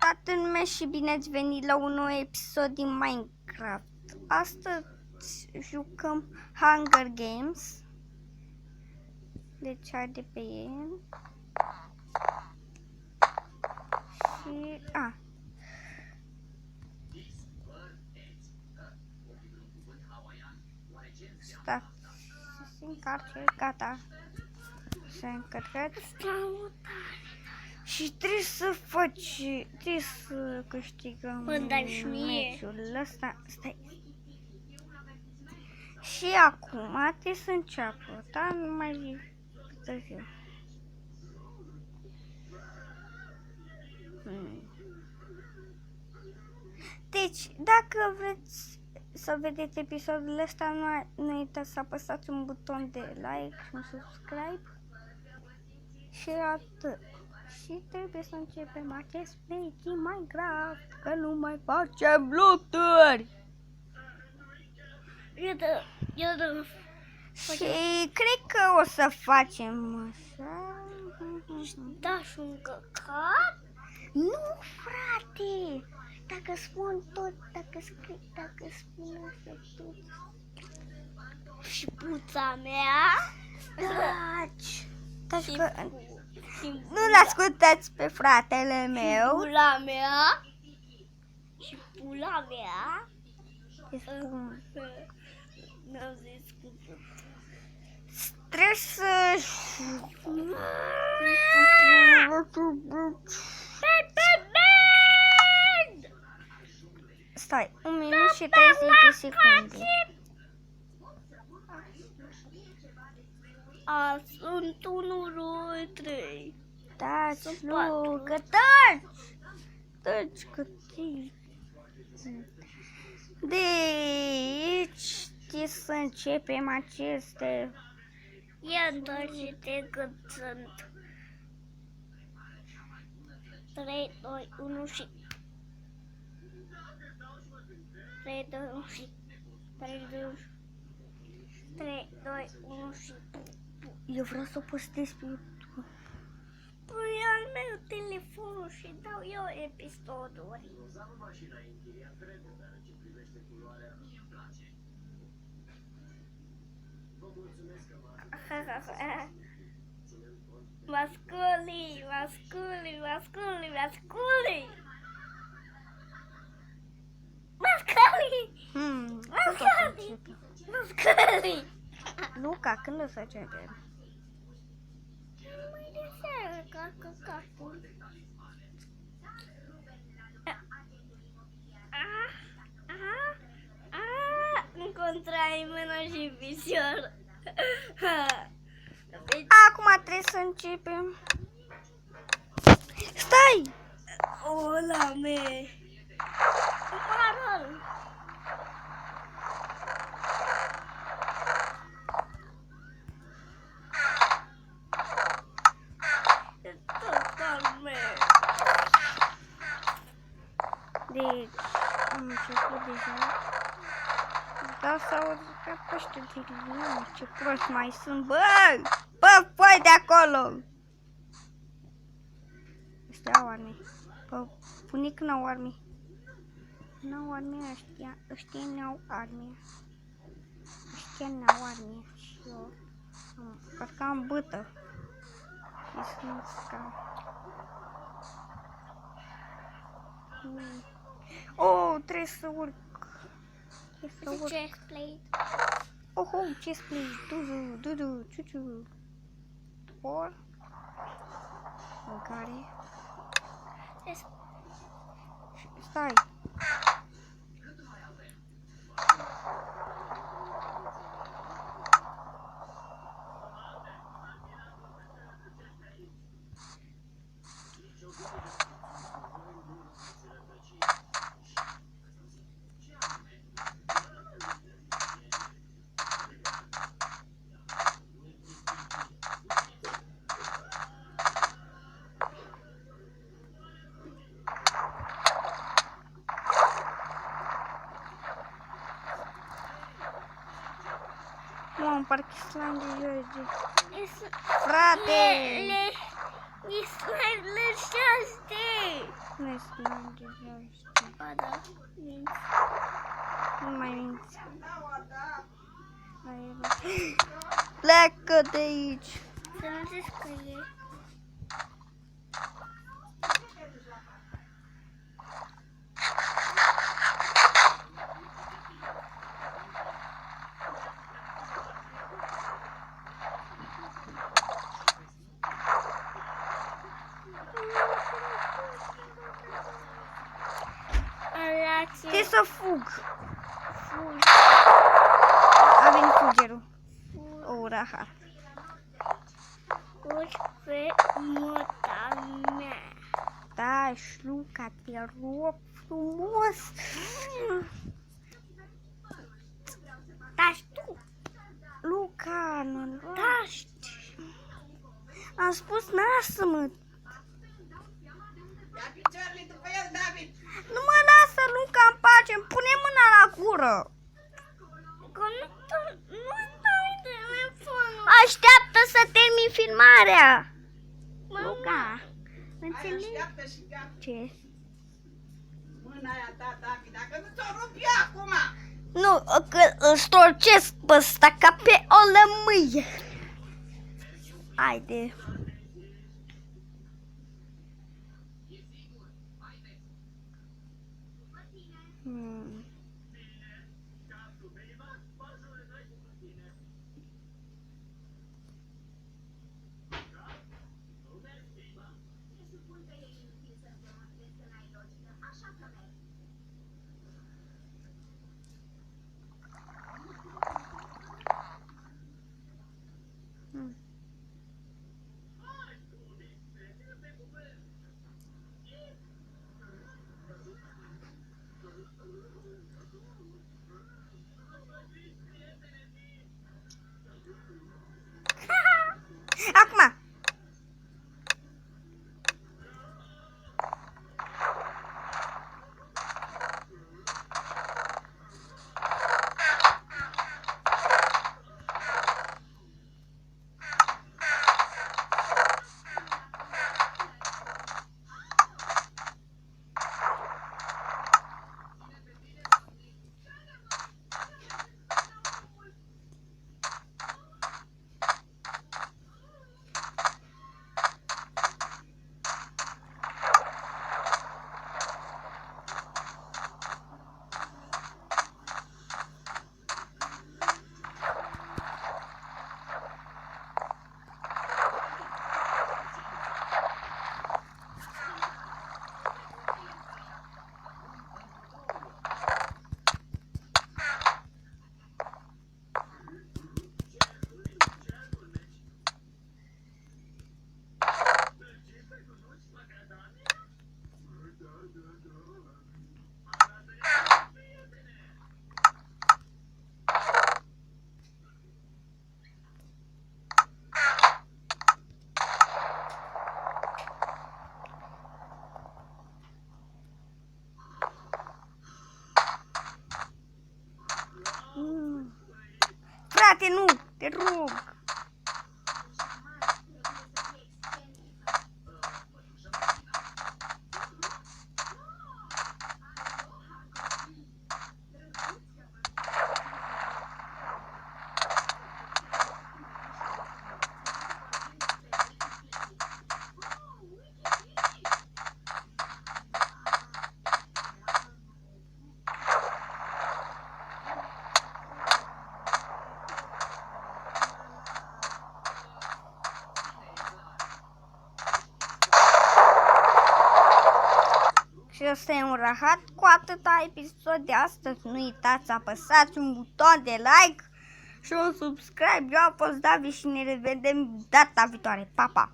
toată lumea și bine ați venit la un nou episod din Minecraft. Astăzi jucăm Hunger Games. Deci haide pe el. Și... Stați să se încarce, gata. S-a încărcat. Și trebuie să trebuie să câștigăm meciul ăsta. Stai. Și acum trebuie să înceapă, da? Nu mai zic târziu. Deci, dacă vreți să vedeți episodul ăsta, nu uitați să apăsați un buton de like și un subscribe. Și atât. Și trebuie să începem acest meci din Minecraft, că nu mai facem lupturi. Și cred că o să facem așa. Da, și un căcat? Nu, frate! Dacă spun tot, dacă spun așa tot. Și puța mea? Taci! Nu-l ascultați pe fratele meu. Pula mea? Și pula mea? Mi-au zis că trebuie să... Stai, 1 minut și 30 de secunde. Sunt 1, 2, 3. Taci, nu, că taci! Taci, că deci, să începem aceste... Ia întoarce-te cât sunt. 3, 2, 1 și... 3, 2, 1 și... 3, 2, 1 și... Eu vreau să o postez pe YouTube. Păi al meu telefonul și dau eu episoduri. Masculi, masculi, masculi, masculi. Masculi! Masculi! Masculi! Luca, când o să începem? Mai de seară, ca căcatul. Încontrai mâna și picior. Acum trebuie să începem. Stai! Ola me! Pară-l! Deci, am început deja. Da, s-au urcat pe ăștia de linie. Ce prost mai sunt, bă! Bă, foi de acolo! Ăștia au arme. Bă, bunic n-au arme. N-au arme ăștia. Ăștia n-au arme. Ăștia n-au arme. Și eu parcă am bâtă. Și sunt sca. Oh, trebuie să urc. Chestplate. Oh, chestplate. Dudu, ciuciu. Or. Mâncare. Stai. Mamă, parcă slime de George. Frate! E slime lășește! Nu este mai Ba da, minți. Nu mai minți. Pleacă de aici. Să nu te scrie. Trebuie să fug. Fug. A venit fugerul. O, rahat. Urci pe mota mea. Da, Luca, te rog frumos. Taci tu. Luca, nu Taci. am spus lasă-mă. Nu mă lasă, Luca, în pace, îmi pune mâna la gură. Că nu dai telefonul. Așteaptă să termin filmarea. Mama. Luca, înțelegi? Ce? Mâna aia ta, David, dacă nu ți-o rup eu acum! Nu, că îl storcesc pe ăsta ca pe o lămâie. Haide. Acum. Frate, nu, te rog. Și ăsta e un rahat cu atâta episod de astăzi. Nu uitați să apăsați un buton de like și un subscribe. Eu am fost David și ne revedem data viitoare. Pa, pa!